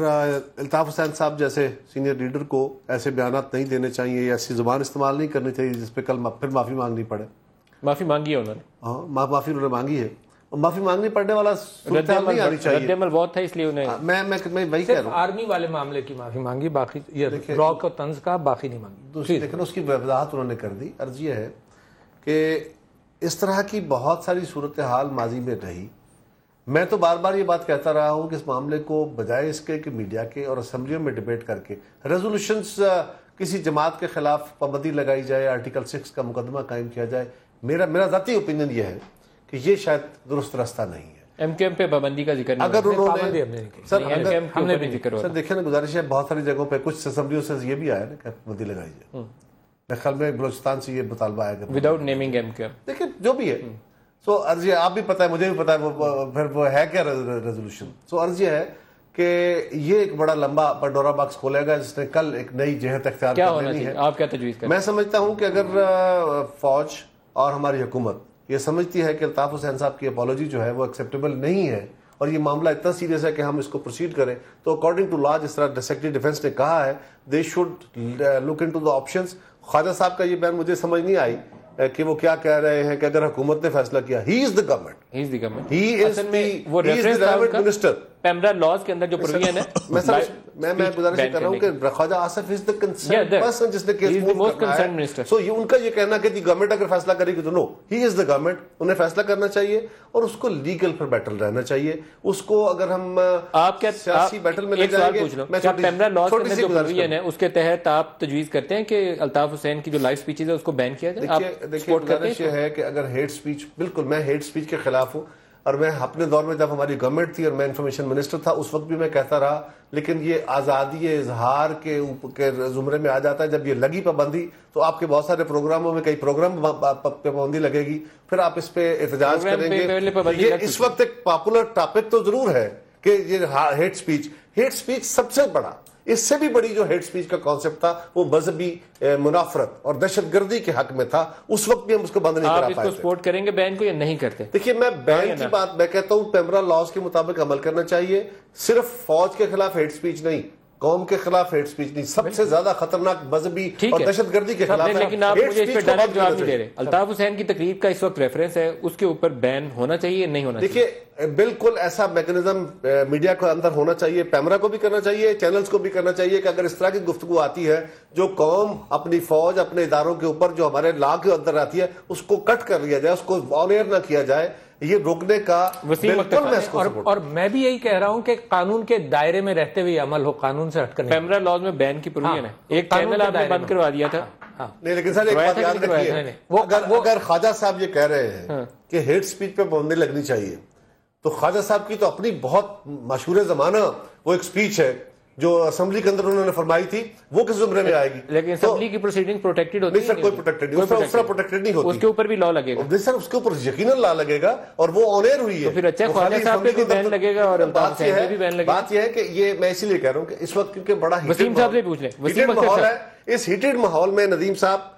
الطاف حسین صاحب جیسے سینئر لیڈر کو ایسے بیانات نہیں دینے چاہیے، یا ایسی زبان استعمال نہیں کرنی چاہیے جس پہ کل پھر معافی مانگنی پڑے. معافی مانگی ہے انہوں نے. ہاں معافی انہوں نے مانگی ہے، معافی مانگنی پڑنے والا صورتحال نہیں آنی چاہیے. رد عمل بہت تھا، اس لیے انہیں میں وہی کہہ رہا ہوں. آرمی والے معاملے کی معافی مانگی، باقی یہ را کو طنز کا باقی نہیں مانگی. لیکن اس کی وضاحت انہوں نے کر دی. عرض یہ ہے کہ اس طرح کی بہت ساری صورتحال ماضی میں رہی. میں تو بار بار یہ بات کہتا رہا ہوں کہ اس معاملے کو بجائے اس کے کہ میڈیا کے اور اسمبلیوں میں ڈیبیٹ کر کے ریزولوشنز کسی جماعت کے خلاف پابندی لگائی جائے، آرٹیکل 6 کا مقدمہ قائم کیا جائے. میرا ذاتی اوپینین یہ ہے کہ یہ شاید درست راستہ نہیں ہے. ایم کیو ایم پہ پابندی کا ذکر نہیں. اگر انہوں نے سر دیکھیں نا، گزارش ہے بہت ساری جگہوں پہ کچھ اسمبلیوں سے یہ بھی آیا نا کہ پابندی لگائی جائے. میرے خیال میں بلوچستان سے یہ مطالبہ آیا کہ without naming M Q M. دیکھیں جو بھی ہے، سو عرض یہ آپ بھی پتہ ہے، مجھے بھی پتہ ہے پھر وہ ہے کیا ریزولوشن. سو عرض یہ ہے کہ یہ ایک بڑا لمبا پنڈورا باکس کھولے گا جس نے کل ایک نئی جہت اختیار کر لینی ہے. آپ کیا تجویز کریں؟ میں سمجھتا ہوں کہ اگر فوج اور ہماری حکومت یہ سمجھتی ہے کہ الطاف حسین صاحب کی اپالوجی جو ہے وہ ایکسیپٹیبل نہیں ہے، اور یہ معاملہ اتنا سیریس ہے کہ ہم اس کو پروسیڈ کریں، تو اکارڈنگ ٹو لا، جس طرح سیکرٹری ڈیفنس نے کہا ہے، they should look into the options. Khawaja Sahib کا یہ بیان مجھے سمجھ نہیں آئی کہ وہ کیا کہہ رہے ہیں کہ اگر حکومت نے فیصلہ کیا، he is the government, he is the relevant minister. PEMRA laws کے اندر جو پروویژن ہے، میں گزارش کر رہا ہوں کہ خواجہ آصف از دی کنسرنڈ پرسن جس نے کیس موو کرنا ہے. سو یہ ان کا یہ کہنا کہ دی گورنمنٹ اگر فیصلہ کرے گی تو نو، ہی از دی گورنمنٹ، انہیں فیصلہ کرنا چاہیے اور اس کو لیگل پر بیٹل رہنا چاہیے. اس کو اگر ہم سیاسی بیٹل میں لے جائیں گے، پیمرا لاز کے اندر جو پروویژن ہے اس کے تحت آپ تجویز کرتے ہیں کہ الطاف حسین کی جو لائیو سپیچز ہے اس کو بین کیا جائے؟ دیکھیے گزارش یہ ہے کہ اگر ہیٹ سپیچ، بالکل میں ہیٹ سپیچ کے خلاف ہوں. اور میں اپنے دور میں جب ہماری گورنمنٹ تھی اور میں انفارمیشن منسٹر تھا اس وقت بھی میں کہتا رہا، لیکن یہ آزادی اظہار کے زمرے میں آ جاتا ہے جب یہ لگی پابندی تو آپ کے بہت سارے پروگراموں میں کئی پروگرام پہ پابندی لگے گی، پھر آپ اس پہ احتجاج کریں گے۔ یہ اس وقت ایک پاپولر ٹاپک تو ضرور ہے کہ یہ ہیٹ سپیچ سب سے بڑا، اس سے بھی بڑی جو ہیٹ سپیچ کا کانسیپٹ تھا وہ مذہبی منافرت اور دہشت گردی کے حق میں تھا، اس وقت بھی ہم اس کو بند نہیں کرا پائے تھے۔ آپ اس کو سپورٹ کریں گے بین کو یا نہیں کرتے؟ دیکھیے میں بین کی بات میں کہتا ہوں پیمرا لاز کے مطابق عمل کرنا چاہیے، صرف فوج کے خلاف ہیٹ سپیچ نہیں، قوم کے خلاف ہیٹ سپیچ نہیں، سب سے زیادہ خطرناک مذہبی اور دہشت گردی کے خلاف ہے۔ لیکن آپ مجھے اس پہ ڈائریکٹ جواب نہیں دے رہے۔ الطاف حسین کی تقریر کا اس وقت ریفرنس ہے، اس کے اوپر بین ہونا چاہیے یا نہیں ہونا چاہیے؟ دیکھیے بالکل ایسا میکنزم میڈیا کو اندر ہونا چاہیے، پیمرا کو بھی کرنا چاہیے، چینلز کو بھی کرنا چاہیے کہ اگر اس طرح کی گفتگو آتی ہے جو قوم اپنی فوج اپنے اداروں کے اوپر جو ہمارے لا کے اندر آتی ہے اس کو کٹ کر لیا جائے، اس کو آن ایئر نہ کیا جائے، یہ روکنے کا بالکل میں اس کو سپورٹ۔ اور میں بھی یہی کہہ رہا ہوں کہ قانون کے دائرے میں رہتے ہوئے عمل ہو، قانون سے ہٹ کر۔ پیمرا لاز میں بین کی پروویژن ہے، ایک چینل آپ نے بند کروا دیا تھا۔ نہیں لیکن سر ایک بات یاد رکھیے، اگر خواجہ صاحب یہ کہہ رہے ہیں کہ ہیٹ سپیچ پہ پابندی لگنی چاہیے تو خواجہ صاحب کی تو اپنی بہت مشہور زمانہ وہ ایک سپیچ ہے جو اسمبلی کے اندر انہوں نے فرمائی تھی، وہ کس زمرے میں آئے گی؟ لیکن اسمبلی کی پروسیڈنگ پروٹیکٹڈ ہوتی ہے؟ نہیں سر کوئی پروٹیکٹڈ نہیں، اس طرح پروٹیکٹڈ نہیں ہوتی، اس کے اوپر بھی لا لگے گا۔ سر اس کے اوپر یقیناً لا لگے گا اور وہ آن ایئر ہوئی ہے، تو پھر اچھا خواجہ صاحب پہ بھی بین لگے گا اور الطاف حسین پہ بھی بین لگے گا۔ بات یہ ہے کہ یہ میں اسی لیے کہہ رہا ہوں کہ اس وقت کیونکہ بڑا وسیم صاحب سے پوچھ لیں، وسیم ماحول ہے، اس ہیٹڈ ماحول میں ندیم صاحب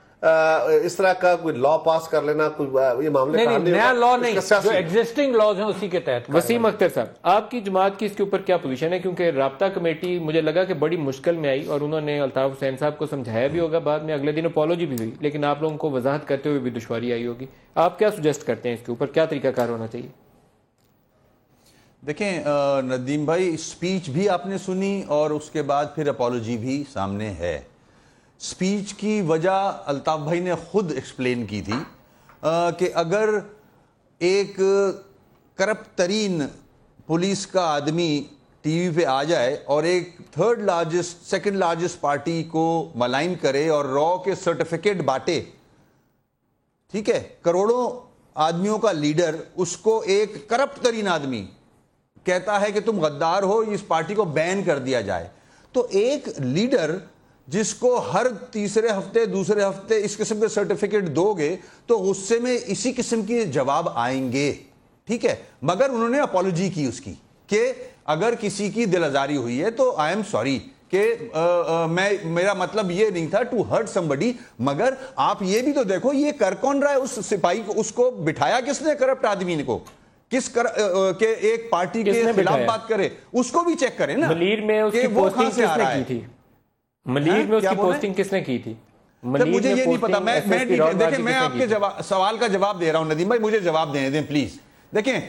اس طرح کا کوئی لا پاس کر لینا کوئی یہ معاملے نیا لا نہیں، جو ایگزسٹنگ لاز ہیں اسی کے تحت۔ وسیم اختر صاحب آپ کی جماعت کی اس کے اوپر کیا پوزیشن ہے؟ کیونکہ رابطہ کمیٹی مجھے لگا کہ بڑی مشکل میں آئی اور انہوں نے الطاف حسین صاحب کو سمجھایا بھی ہوگا، بعد میں اگلے دن اپولوجی بھی ہوئی، لیکن آپ لوگوں کو وضاحت کرتے ہوئے بھی دشواری آئی ہوگی۔ آپ کیا سجیسٹ کرتے ہیں اس کے اوپر کیا طریقہ کار ہونا چاہیے؟ دیکھیں ندیم بھائی، سپیچ بھی آپ نے سنی اور اس کے بعد پھر اپولوجی بھی سامنے ہے۔ سپیچ کی وجہ الطاف بھائی نے خود ایکسپلین کی تھی کہ اگر ایک کرپٹ ترین پولیس کا آدمی ٹی وی پہ آ جائے اور ایک سیکنڈ لارجسٹ پارٹی کو ملائن کرے اور رو کے سرٹیفکیٹ بانٹے، ٹھیک ہے، کروڑوں آدمیوں کا لیڈر، اس کو ایک کرپٹ ترین آدمی کہتا ہے کہ تم غدار ہو، اس پارٹی کو بین کر دیا جائے، تو ایک لیڈر جس کو ہر تیسرے ہفتے دوسرے ہفتے اس قسم کے سرٹیفکیٹ دو گے تو غصے میں اسی قسم کے جواب آئیں گے، ٹھیک ہے۔ مگر انہوں نے اپولوجی کی اس کی کہ اگر کسی کی دل آزاری ہوئی ہے تو آئی ایم سوری، کہ میرا مطلب یہ نہیں تھا ٹو ہرٹ سمبڈی، مگر آپ یہ بھی تو دیکھو یہ کر کون رہا ہے، اس سپاہی کو، اس کو بٹھایا کس نے کرپٹ آدمی کو، کہ ایک پارٹی کے خلاف بات کرے، اس کو بھی چیک کریں نا۔ ملیر میں اس کی پوسٹنگ کس نے کی تھی؟ ملیر میں اس کی پوسٹنگ کس نے کی تھی؟ مجھے یہ نہیں پتا، دیکھیں میں آپ کے سوال کا جواب دے رہا ہوں ندیم بھائی، مجھے جواب دینے دیں پلیز۔ دیکھیں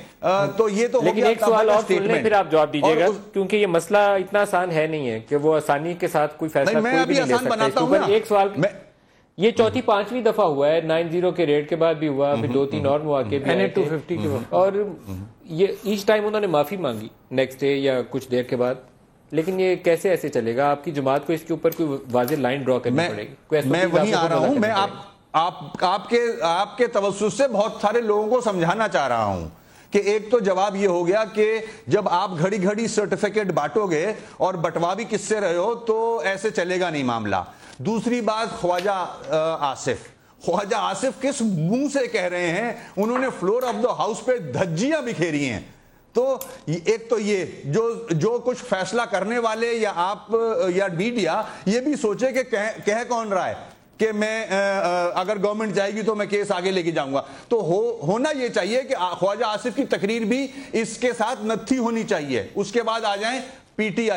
تو یہ تو لیکن ایک سوال اور سن لیں پھر آپ جواب دیجیے گا، کیونکہ یہ مسئلہ اتنا آسان ہے نہیں ہے کہ وہ آسانی کے ساتھ کوئی فیصلہ کوئی بھی نہیں لے سکتا۔ ایک سوال، یہ چوتھی پانچویں دفعہ ہوا ہے، 9/0 کے ریڈ کے بعد بھی ہوا، پھر 2-3 اور مواقع بھی آئے تھے، اور یہ ایچ ٹائم انہوں نے معافی مانگی نیکسٹ ڈے یا کچھ دیر کے بعد، لیکن یہ کیسے ایسے چلے گا؟ آپ کی جماعت کو اس کے اوپر کوئی واضح لائن ڈرا کرنی پڑے گی۔ میں وہیں آ رہا ہوں، میں آپ کے توسط سے بہت سارے لوگوں کو سمجھانا چاہ رہا ہوں کہ ایک تو جواب یہ ہو گیا کہ جب آپ گھڑی گھڑی سرٹیفکیٹ بانٹو گے اور بٹوا بھی کس سے رہے ہو تو ایسے چلے گا نہیں معاملہ۔ دوسری بات، خواجہ آصف کس منہ سے کہہ رہے ہیں؟ انہوں نے فلور آف دا ہاؤس پہ دھجیاں بکھیری ہیں۔ تو ایک تو یہ جو کچھ فیصلہ کرنے والے یا آپ یا میڈیا یہ بھی سوچے کہ کہہ کون رہا ہے کہ میں اگر گورنمنٹ جائے گی تو میں کیس آگے لے کے جاؤں گا، تو ہونا یہ چاہیے کہ خواجہ آصف کی تقریر بھی اس کے ساتھ نتھی ہونی چاہیے۔ اس کے بعد آ جائیں پی ٹی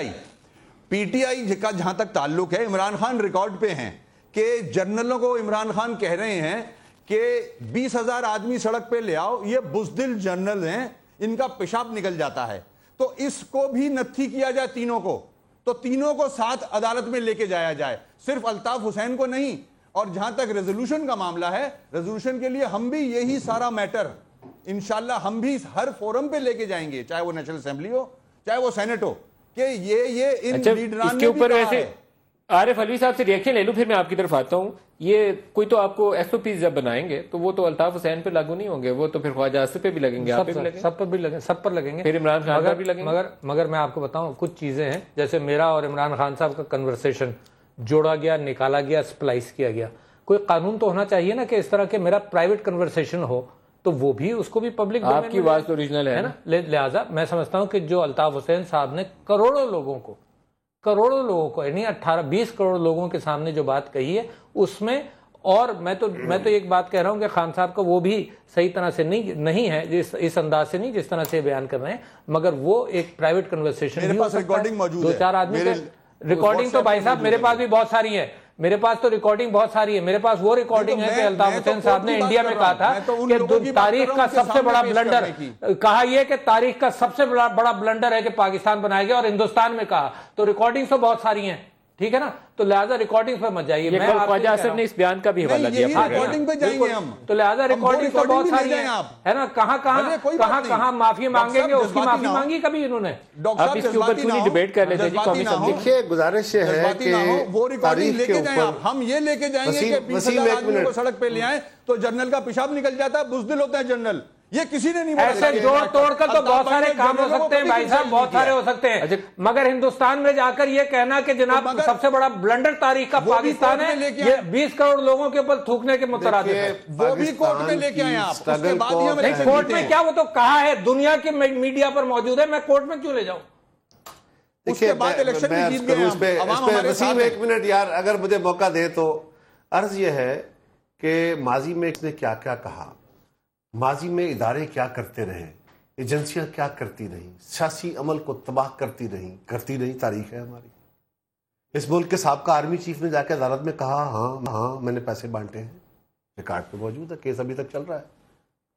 آئی کا جہاں تک تعلق ہے، عمران خان ریکارڈ پہ ہیں کہ جنرلوں کو عمران خان کہہ رہے ہیں کہ 20,000 آدمی سڑک پہ لے آؤ، یہ بزدل جنرل ہیں، ان کا پیشاب نکل جاتا ہے، تو اس کو بھی نتھی کیا جائے تینوں کو، تو تینوں کو ساتھ عدالت میں لے کے جایا جائے، صرف الطاف حسین کو نہیں۔ اور جہاں تک ریزولوشن کا معاملہ ہے، ریزولوشن کے لیے ہم بھی یہی سارا میٹر انشاءاللہ ہم بھی ہر فورم پہ لے کے جائیں گے، چاہے وہ نیشنل اسمبلی ہو چاہے وہ سینٹ ہو، کہ یہ ان لیڈران نے بھی کہا ہے۔ عارف علوی صاحب سے ریئیکشن لے لوں پھر میں آپ کی طرف آتا ہوں. یہ کوئی تو آپ کو ایس او پیز جب بنائیں گے تو وہ تو الطاف حسین پہ لاگو نہیں ہوں گے, وہ تو پھر خواجہ آصف پہ بھی لگیں گے, آپ پہ بھی لگیں گے, سب پر بھی لگیں, سب پر لگیں گے, پھر عمران خان پر بھی لگیں گے. مگر میں آپ کو بتاؤں کچھ چیزیں ہیں, جیسے میرا اور عمران خان صاحب کا کنورسیشن جوڑا گیا, نکالا گیا, سپلائس کیا گیا. کوئی قانون تو ہونا چاہیے نا کہ اس طرح کے میرا پرائیویٹ کنورسیشن ہو تو وہ بھی اس کو بھی پبلک آپ کی آواز تو اوریجنل ہے نا. لہٰذا میں سمجھتا ہوں کہ جو الطاف حسین صاحب نے کروڑوں لوگوں کو یعنی 18-20 کروڑ لوگوں کے سامنے جو بات کہی ہے اس میں, اور میں تو ایک بات کہہ رہا ہوں کہ خان صاحب کا وہ بھی صحیح طرح سے نہیں ہے, اس انداز سے نہیں جس طرح سے بیان کر رہے ہیں, مگر وہ ایک پرائیویٹ کنورسیشن بھی ہو سکتا ہے. 2-4 آدمی ریکارڈنگ تو بھائی صاحب میرے پاس بھی بہت ساری ہے, میرے پاس تو ریکارڈنگ بہت ساری ہے. میرے پاس وہ ریکارڈنگ ہے کہ الطاف حسین صاحب نے انڈیا میں کہا تھا کہ تاریخ کا سب سے بڑا بلنڈر, کہا یہ کہ تاریخ کا سب سے بڑا بلنڈر ہے کہ پاکستان بنایا گیا, اور ہندوستان میں کہا. تو ریکارڈنگ تو بہت ساری ہیں, ٹھیک ہے نا, تو لہٰذا ریکارڈنگ پہ مت جائیے. خواجہ آصف نے اس بیان کا بھی حوالہ دیا, ریکارڈنگ پہ جائیں گے ہم, تو لہٰذا ریکارڈنگ تو بہت ساری ہے نا. کہاں معافی مانگیں گے, اس کی معافی مانگی کبھی انہوں نے. آپ اس کے اوپر پوری ڈیبیٹ کر لیتے جی قومی اسمبلی. دیکھیے گزارش یہ ہے کہ وہ ریکارڈنگ لے کے جائیں آپ, ہم یہ لے کے جائیں گے کہ 20,000 آدمیوں کو سڑک پہ لے آئیں تو جنرل کا پیشاب نکل جاتا ہے, بزدل ہوتے ہیں جنرل. یہ کسی نے نہیں بولا. ایسے جوڑ توڑ کر تو بہت سارے کام ہو سکتے ہیں بھائی صاحب, بہت سارے ہو سکتے ہیں, مگر ہندوستان میں جا کر یہ کہنا کہ جناب سب سے بڑا بلنڈر تاریخ کا پاکستان ہے, یہ 20 کروڑ لوگوں کے اوپر تھوکنے کے مترادف ہے. وہ بھی کورٹ میں لے کے آئے آپ, اس کے بعد ہی ہم کورٹ میں کیا, وہ تو کہا ہے دنیا کے میڈیا پر موجود ہے, میں کورٹ میں کیوں لے جاؤں. اس کے بعد الیکشن میں جیت گئے ہم. وسیم ایک منٹ یار, اگر مجھے موقع دے تو عرض یہ ہے کہ ماضی میں اس نے کیا کیا کہا, ماضی میں ادارے کیا کرتے رہے, ایجنسیاں کیا کرتی رہیں, سیاسی عمل کو تباہ کرتی رہیں تاریخ ہے ہماری. اس ملک کے سابقہ آرمی چیف نے جا کے عدالت میں کہا ہاں میں نے پیسے بانٹے ہیں, ریکارڈ پہ موجود ہے, کیس ابھی تک چل رہا ہے.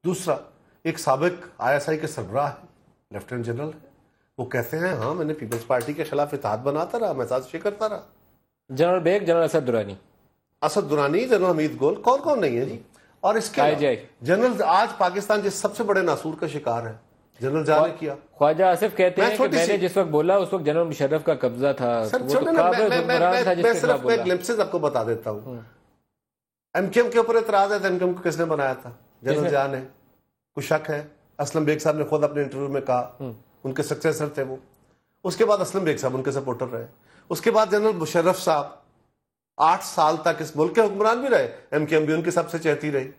دوسرا, ایک سابق ISI کے سربراہ ہے, لیفٹیننٹ جنرل ہے, وہ کہتے ہیں ہاں میں نے پیپلز پارٹی کے خلاف اتحاد بناتا رہا, میں سازشیں کرتا رہا. General Beg, general Asad Durrani, general Hamid Gul, کون نہیں ہے جی. اور اس کے جنرل آج پاکستان جس سب سے بڑے ناسور کا شکار ہے, جنرل جا نے کیا. خواجہ آصف کہتے ہیں کہ میں نے جس وقت بولا اس وقت جنرل مشرف کا قبضہ تھا. میں صرف گلمپسز آپ کو بتا دیتا ہوں. MKM کے اوپر اعتراض ہے, MKM کو کس نے بنایا تھا, جنرل جا نے. کچھ شک ہے, اسلم بیگ صاحب نے خود اپنے انٹرویو میں کہا, ان کے سکسیسر تھے وہ. اس کے بعد اسلم بیگ صاحب ان کے سپورٹر رہے. اس کے بعد جنرل مشرف صاحب 8 سال تک اس ملک کے حکمران بھی رہے, MKM بھی ان کی سب سے چہتی رہی.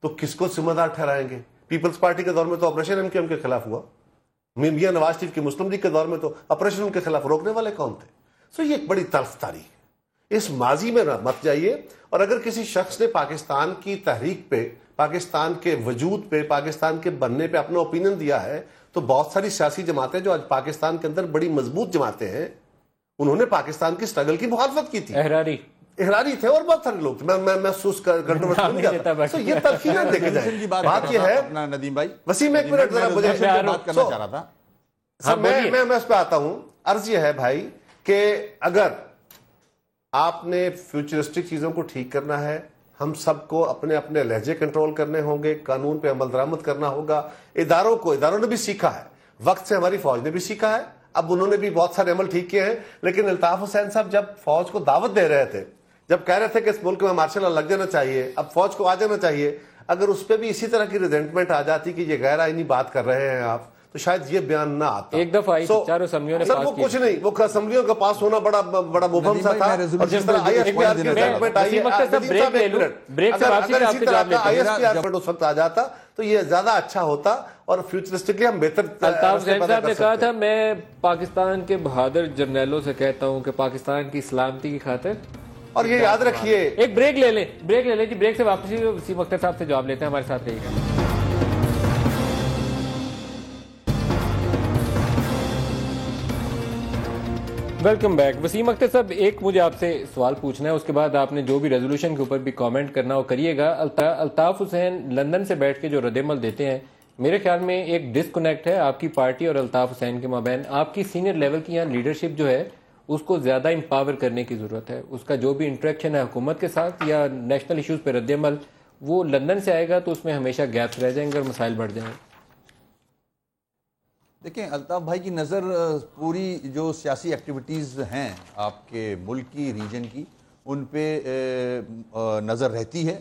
تو کس کو ذمہ دار ٹھہرائیں گے؟ پیپلز پارٹی کے دور میں تو آپریشن MKM کے خلاف ہوا, میاں نواز شریف کی مسلم لیگ کے دور میں تو آپریشن ان کے خلاف روکنے والے کون تھے؟ سو یہ ایک بڑی تلخ تاریخ ہے, اس ماضی میں مت جائیے. اور اگر کسی شخص نے پاکستان کی تحریک پہ, پاکستان کے وجود پہ, پاکستان کے بننے پہ اپنا اوپینین دیا ہے, تو بہت ساری سیاسی جماعتیں جو آج پاکستان کے اندر بڑی مضبوط جماعتیں ہیں, انہوں نے پاکستان کی سٹرگل کی مخالفت کی تھی. احراری تھے اور بہت سارے لوگ تھے, میں محسوس یہ تلخیریں دیکھے جائیں. بات یہ ہے ندیم بھائی, وسیم ایک منٹ ذرا مجھے بات کرنا چاہ رہا تھا. میں اس پہ آتا ہوں. عرض یہ ہے بھائی کہ اگر آپ نے فیوچرسٹک چیزوں کو ٹھیک کرنا ہے, ہم سب کو اپنے لہجے کنٹرول کرنے ہوں گے, قانون پہ عمل درآمد کرنا ہوگا. اداروں نے بھی سیکھا ہے, وقت سے ہماری فوج نے بھی سیکھا ہے, اب انہوں نے بھی بہت سارے عمل ٹھیک کیے ہیں. لیکن الطاف حسین صاحب جب فوج کو دعوت دے رہے تھے, جب کہہ رہے تھے کہ اس ملک میں مارشل لا لگ جانا چاہیے, اب فوج کو آ جانا چاہیے, اگر اس پہ بھی اسی طرح کی ریزنٹمنٹ آ جاتی کہ یہ غیر آئینی بات کر رہے ہیں آپ, تو شاید یہ بیان نہ آتا. ایک دفعہ چاروں اسمبلیوں نے وہ کچھ نہیں, وہ اسمبلیوں کا پاس ہونا بڑا مبہم سا تھا. اور جس طرح ISPR کی ریزنٹمنٹ آئی ہے, اگر اسی طرح کا ISPR اس وقت آ جاتا تو یہ زیادہ اچھا ہوتا اور فیوچرسٹکلی ہم بہتر. الطاف حسین صاحب نے کہا تھا میں پاکستان کے بہادر جرنیلوں سے کہتا ہوں کہ پاکستان کی سلامتی کی خاطر, اور یہ یاد رکھیے. ایک بریک لے لیں جی, بریک سے واپسی وسیم اختر صاحب سے جواب لیتے ہیں, ہمارے ساتھ رہیے گا. Welcome back. وسیم اختر صاحب, ایک مجھے آپ سے سوال پوچھنا ہے, اس کے بعد آپ نے جو بھی ریزولوشن کے اوپر بھی کامنٹ کرنا وہ کریے گا. الطاف حسین لندن سے بیٹھ کے جو رد عمل دیتے ہیں, میرے خیال میں ایک ڈسکنیکٹ ہے آپ کی پارٹی اور الطاف حسین کے مابین. آپ کی سینئر لیول کی یہاں لیڈرشپ جو ہے اس کو زیادہ امپاور کرنے کی ضرورت ہے. اس کا جو بھی انٹریکشن ہے حکومت کے ساتھ یا نیشنل ایشوز پہ رد عمل, وہ لندن سے آئے گا تو اس میں ہمیشہ گیپس رہ جائیں گے اور مسائل بڑھ جائیں گے. دیکھیں الطاف بھائی کی نظر پوری جو سیاسی ایکٹیویٹیز ہیں آپ کے ملک کی ریجن کی ان پہ نظر رہتی ہے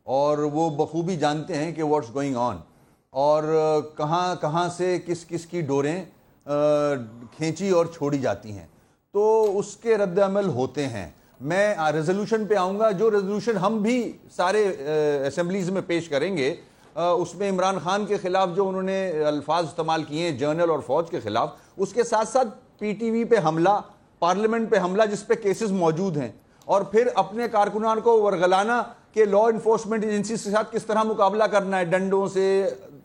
اور وہ بخوبی جانتے ہیں کہ واٹس گوئنگ آن اور کہاں کہاں سے کس کس کی ڈوریں کھینچی اور چھوڑی جاتی ہیں، تو اس کے رد عمل ہوتے ہیں. میں ریزولوشن پہ آؤں گا. جو ریزولوشن ہم بھی سارے اسمبلیز میں پیش کریں گے اس میں عمران خان کے خلاف جو انہوں نے الفاظ استعمال کیے ہیں جرنل اور فوج کے خلاف، اس کے ساتھ ساتھ پی ٹی وی پہ حملہ، پارلیمنٹ پہ حملہ جس پہ کیسز موجود ہیں، اور پھر اپنے کارکنان کو ورگلانا کہ لا انفورسمنٹ ایجنسیز کے ساتھ کس طرح مقابلہ کرنا ہے، ڈنڈوں سے،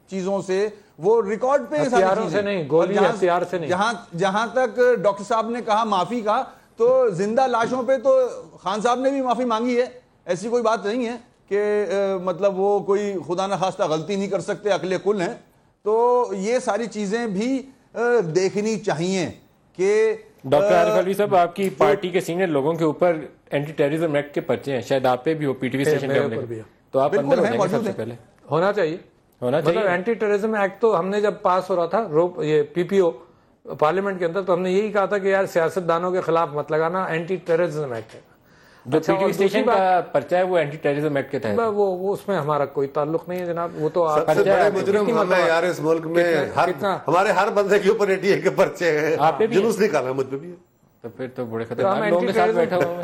چیزوں سے، وہ ریکارڈ پہ ہتھیاروں سے نہیں، گولی ہتھیار سے نہیں. جہاں تک ڈاکٹر صاحب نے کہا معافی کا، تو زندہ لاشوں پہ تو خان صاحب نے بھی معافی مانگی ہے. ایسی کوئی بات نہیں ہے کہ مطلب وہ کوئی خدا نخواستہ غلطی نہیں کر سکتے، عقل کل ہیں. تو یہ ساری چیزیں بھی دیکھنی چاہیے کہ ڈاکٹر عارف علوی صاحب آپ کی پارٹی کے سینئر لوگوں کے اوپر اینٹی ٹیررزم ایکٹ کے پرچے ہیں، شاید آپ پہ بھی ہو، پی ٹی وی اسٹیشن پہ ہم، تو آپ اندر ہو جائیں گے. سب سے پہلے ہونا چاہیے مطلب اینٹی ٹیررزم ایکٹ تو ہم نے جب پاس ہو رہا تھا یہ پی پی او پارلیمنٹ کے اندر، تو ہم نے یہی کہا تھا کہ یار سیاست دانوں کے خلاف مت لگانا، اینٹی ٹیررزم ایکٹ ہے. جو پی ٹی وی اسٹیشن کا پرچہ ہے وہ اینٹی ٹیررزم ایکٹ کے تحت، وہ اس میں ہمارا کوئی تعلق نہیں ہے جناب. وہ تو سب سے بڑے مجرم ہم ہیں یار اس ملک میں، ہمارے ہر بندے کے اوپر ATA کے پرچے ہیں. جلوس نکالا مجھ پہ بھی ہے، تو پھر تو بڑے خطرناک لوگوں کے ساتھ بیٹھا ہوں.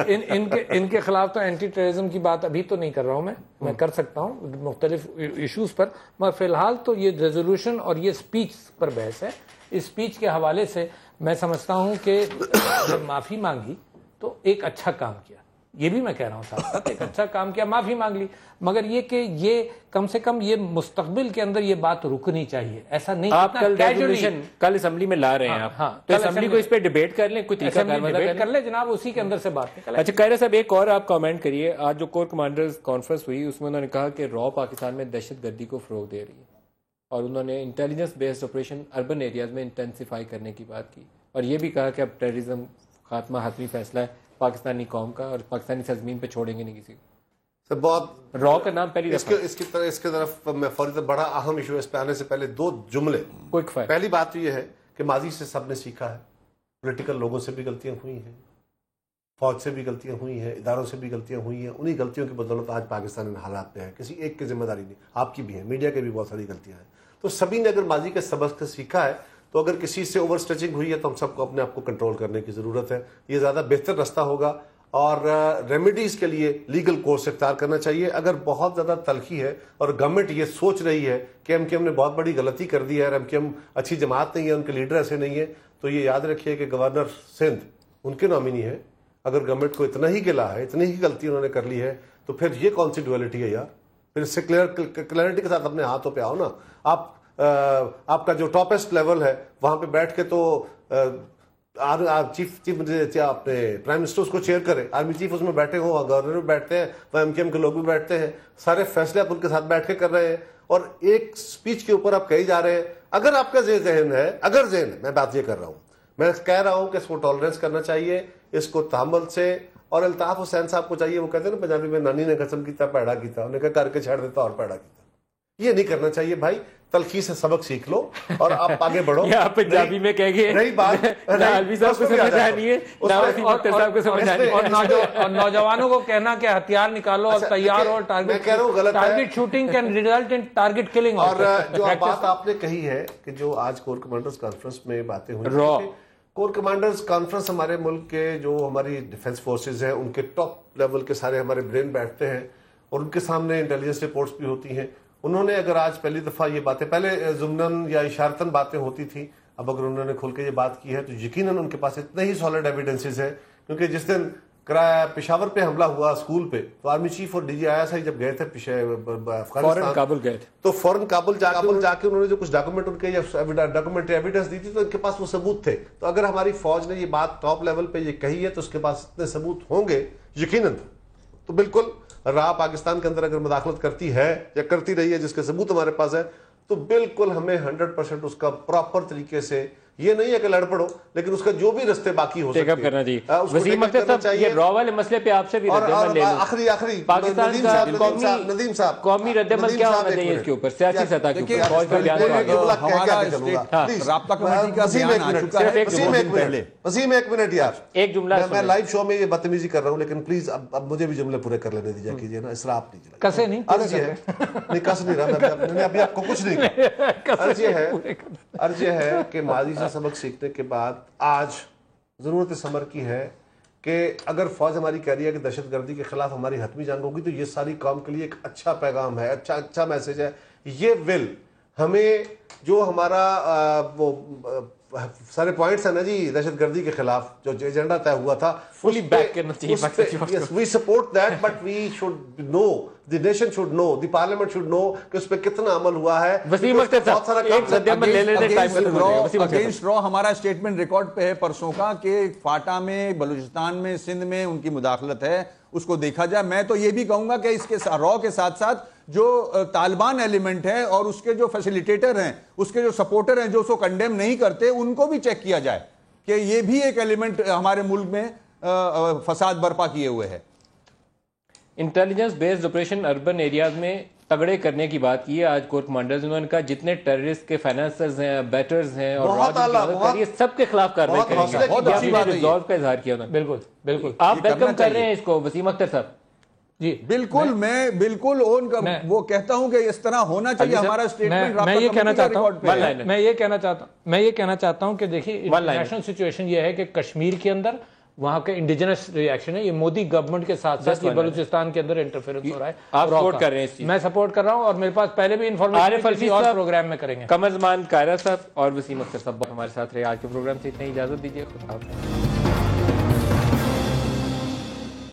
ان کے خلاف تو اینٹی ٹیررزم کی بات ابھی تو نہیں کر رہا ہوں میں کر سکتا ہوں مختلف ایشوز پر، مگر فی الحال تو یہ ریزولوشن اور یہ اسپیچ پر بحث ہے. اس اسپیچ کے حوالے سے میں سمجھتا ہوں کہ جب معافی مانگی تو ایک اچھا کام کیا، یہ بھی میں کہہ رہا ہوں ساتھ ساتھ ایک اچھا کام کیا، معافی مانگ لی، مگر یہ کہ یہ کم سے کم یہ مستقبل کے اندر یہ بات رکنی چاہیے. ایسا نہیں آپ کل اسمبلی میں لا رہے ہیں آپ، تو اسمبلی کو اس پہ ڈیبیٹ کر لیں، کوئی طریقہ کر لیں جناب، اسی کے اندر سے بات نکلے. اچھا قاہرہ صاحب ایک اور آپ کامنٹ کریے. آج جو کور کمانڈرز کانفرنس ہوئی اس میں انہوں نے کہا کہ را پاکستان میں دہشت گردی کو فروغ دے رہی ہے، اور انہوں نے intelligence based operation urban areas میں انٹینسیفائی کرنے کی بات کی، اور یہ بھی کہا کہ اب ٹیررزم خاتمہ حتمی فیصلہ ہے پاکستانی قوم کا، اور پاکستانی سرزمین پہ چھوڑیں گے نہیں کسی کو. بہت را کا نام پہلی اس کی طرف میں فوری بڑا اہم ایشو اس پہ آنے سے پہلے 2 جملے. پہلی بات تو یہ ہے کہ ماضی سے سب نے سیکھا ہے، پولیٹیکل لوگوں سے بھی غلطیاں ہوئی ہیں، فوج سے بھی غلطیاں ہوئی ہیں، اداروں سے بھی غلطیاں ہوئی ہیں. انہی غلطیوں کی بدولت آج پاکستان ان حالات میں ہے. کسی ایک کی ذمہ داری نہیں، آپ کی بھی ہے، میڈیا کے بھی بہت ساری غلطیاں ہیں. تو سبھی نے اگر ماضی کے سبق سے سیکھا ہے تو اگر کسی سے اوور اسٹریچنگ ہوئی ہے تو ہم سب کو اپنے آپ کو کنٹرول کرنے کی ضرورت ہے. یہ زیادہ بہتر رستہ ہوگا، اور ریمیڈیز کے لیے لیگل کورس اختیار کرنا چاہیے. اگر بہت زیادہ تلخی ہے اور گورنمنٹ یہ سوچ رہی ہے کہ MKM نے بہت بڑی غلطی کر دی ہے اور MKM اچھی جماعت نہیں ہے، ان کے لیڈر ایسے نہیں ہیں، تو یہ یاد رکھیے کہ گورنر سندھ ان کے نامینی ہے. اگر گورنمنٹ کو اتنا ہی گلا ہے، اتنی ہی غلطی انہوں نے کر لی ہے، تو پھر یہ کون سی ڈویلٹی ہے یار؟ پھر اس سے کلیئرٹی کے ساتھ اپنے ہاتھوں پہ آؤ نا. آپ کا جو ٹاپسٹ لیول ہے وہاں پہ بیٹھ کے تو چیف اپنے پرائم منسٹر اس کو چیئر کرے، آرمی چیف اس میں بیٹھے ہوں، گورنر بھی بیٹھتے ہیں، وہ MKM کے لوگ بھی بیٹھتے ہیں، سارے فیصلے آپ ان کے ساتھ بیٹھ کے کر رہے ہیں، اور ایک سپیچ کے اوپر آپ کہی جا رہے ہیں. اگر آپ کا ذہن ہے، اگر ذہن ہے، میں بات یہ کر رہا ہوں، میں کہہ رہا ہوں کہ اس کو ٹالرنس کرنا چاہیے، اس کو تحمل سے. اور الطاف حسین صاحب کو چاہیے، وہ کہتے ہیں نا پنجابی میں، نانی نے قسم کیتا پیڑا کیتا، انہوں نے کہا کر کے چھڑ دیتا اور پیڑا کیتا. یہ نہیں کرنا چاہیے بھائی. تلخی سے سبق سیکھ لو اور آپ آگے بڑھو. آپ پنجابی میں کہہ گئے رہی بات علوی صاحب کو سمجھا نہیں ہے، اور نوجوانوں کو کہنا کہ ہتھیار نکالو اور تیار ہو، target shooting can result in target killing. اور جو بات آپ نے کہی ہے کہ جو آج کور کمانڈرز کانفرنس میں باتیں ہوئی، کور کمانڈرز کانفرنس ہمارے ملک کے جو ہماری ڈیفنس فورسز ہیں ان کے ٹاپ لیول کے سارے ہمارے برین بیٹھتے ہیں، اور ان کے سامنے انٹیلیجنس رپورٹس بھی ہوتی ہیں. انہوں نے اگر آج پہلی دفعہ یہ باتیں، پہلے ضمناً یا اشارتاً باتیں ہوتی تھیں، اب اگر انہوں نے کھل کے یہ بات کی ہے تو یقیناً ان کے پاس اتنے ہی سالڈ ایویڈنسز ہیں. کیونکہ جس دن پشاور پہ حملہ ہوا اسکول پہ، تو آرمی چیف اور DGI جب گئے تھے افغانستان، کابل گئے تھے، تو فوراً کابل جا کے انہوں نے جو کچھ ڈاکومنٹ ان کے یا ڈاکومنٹری ایویڈنس دی تھی، تو ان کے پاس وہ ثبوت تھے. تو اگر ہماری فوج نے یہ بات ٹاپ لیول پہ یہ کہی ہے تو اس کے پاس اتنے ثبوت ہوں گے یقیناً. تو بالکل راہ پاکستان کے اندر اگر مداخلت کرتی ہے یا کرتی رہی ہے جس کے ثبوت ہمارے پاس ہے، تو بالکل ہمیں 100% اس کا پراپر طریقے سے یہ نہیں ہے کہ لڑ پڑو، لیکن اس کا جو بھی رستے باقی ہو سکتے کرنا چاہیے. وسیم اختر صاحب یہ را والے مسئلے پہ آپ سے بھی رد عمل لے لوں. آخری پاکستان کا ندیم صاحب قومی رد عمل کیا ہونا چاہیے اس کے اوپر سیاسی سطح کے اوپر؟ فوج کا بیان رابطہ کمیٹی کا بیان آ چکا ہے. وسیم ایک منٹ یار، ایک جملہ میں لائیو شو میں یہ بدتمیزی کر رہا ہوں، لیکن پلیز اب مجھے بھی جملے پورے کر لینے دیجیے کیجیے نا، اسراف نہیں چلے. کسے نہیں عرض یہ ہے، نہیں کس نہیں رہا، میں نے ابھی آپ کو کچھ نہیں کہا. عرض یہ ہے کہ ماضی سے سبق سیکھنے کے بعد آج ضرورت اس امر کی ہے کہ اگر فوج ہماری کہہ رہی ہے کہ دہشت گردی کے خلاف ہماری حتمی جنگ ہوگی، تو یہ ساری قوم کے لیے ایک اچھا پیغام ہے، اچھا میسج ہے. یہ ول ہمیں جو ہمارا وہ سارے پوائنٹس ہیں نا جی دہشت گردی کے خلاف جو ایجنڈا طے ہوا تھا، we support that, but we should know, the nation should know, the parliament should know کہ اس پہ کتنا عمل ہوا ہے. وسیم اختر صاحب اگینسٹ را ہمارا اسٹیٹمنٹ ریکارڈ پہ ہے پرسوں کا کہ فاٹا میں، بلوچستان میں، سندھ میں ان کی مداخلت ہے، اس کو دیکھا جائے. میں تو یہ بھی کہوں گا کہ اس کے را کے ساتھ ساتھ جو طالبان ایلیمنٹ ہے اور اس کے جو فیسیلیٹیٹر ہیں، اس کے جو سپورٹر ہیں جو اس کو کنڈیم نہیں کرتے، ان کو بھی چیک کیا جائے کہ یہ بھی ایک ایلیمنٹ ہمارے ملک میں فساد برپا کیے ہوئے ہے. Intelligence based operation urban areas میں تگڑے کرنے کی بات کی ہے آج کور کمانڈرز. انہوں نے کہا جتنے ٹیررسٹ کے فائنانسرز ہیں، بیٹرز ہیں اور یہ سب کے خلاف کارروائی کریں گے. بہت اچھی بات ہے، ریزولو کا اظہار کیا انہوں نے. بالکل بالکل آپ ویلکم کر رہے ہیں اس کو وسیم اختر صاحب؟ جی بالکل، میں بالکل وہ کہتا ہوں کہ اس طرح ہونا چاہیے ہمارا اسٹیٹمنٹ. میں یہ کہنا چاہتا ہوں کہ دیکھیے انٹرنیشنل سچویشن یہ ہے کہ کشمیر کے اندر وہاں کے انڈیجنس ریئیکشن ہے، یہ مودی گورنمنٹ کے ساتھ ساتھ یہ بلوچستان کے اندر انٹرفیئرنس ہو رہا ہے. آپ سپورٹ کر رہے ہیں اس چیز؟ میں سپورٹ کر رہا ہوں، اور میرے پاس پہلے بھی انفارمیشن اور پروگرام میں کریں گے. قمر زمان قاہرہ صاحب اور وسیم اختر صاحب ہمارے ساتھ رہے. آج کے پروگرام سے اتنا ہی اجازت دیجیے. خدا حافظ.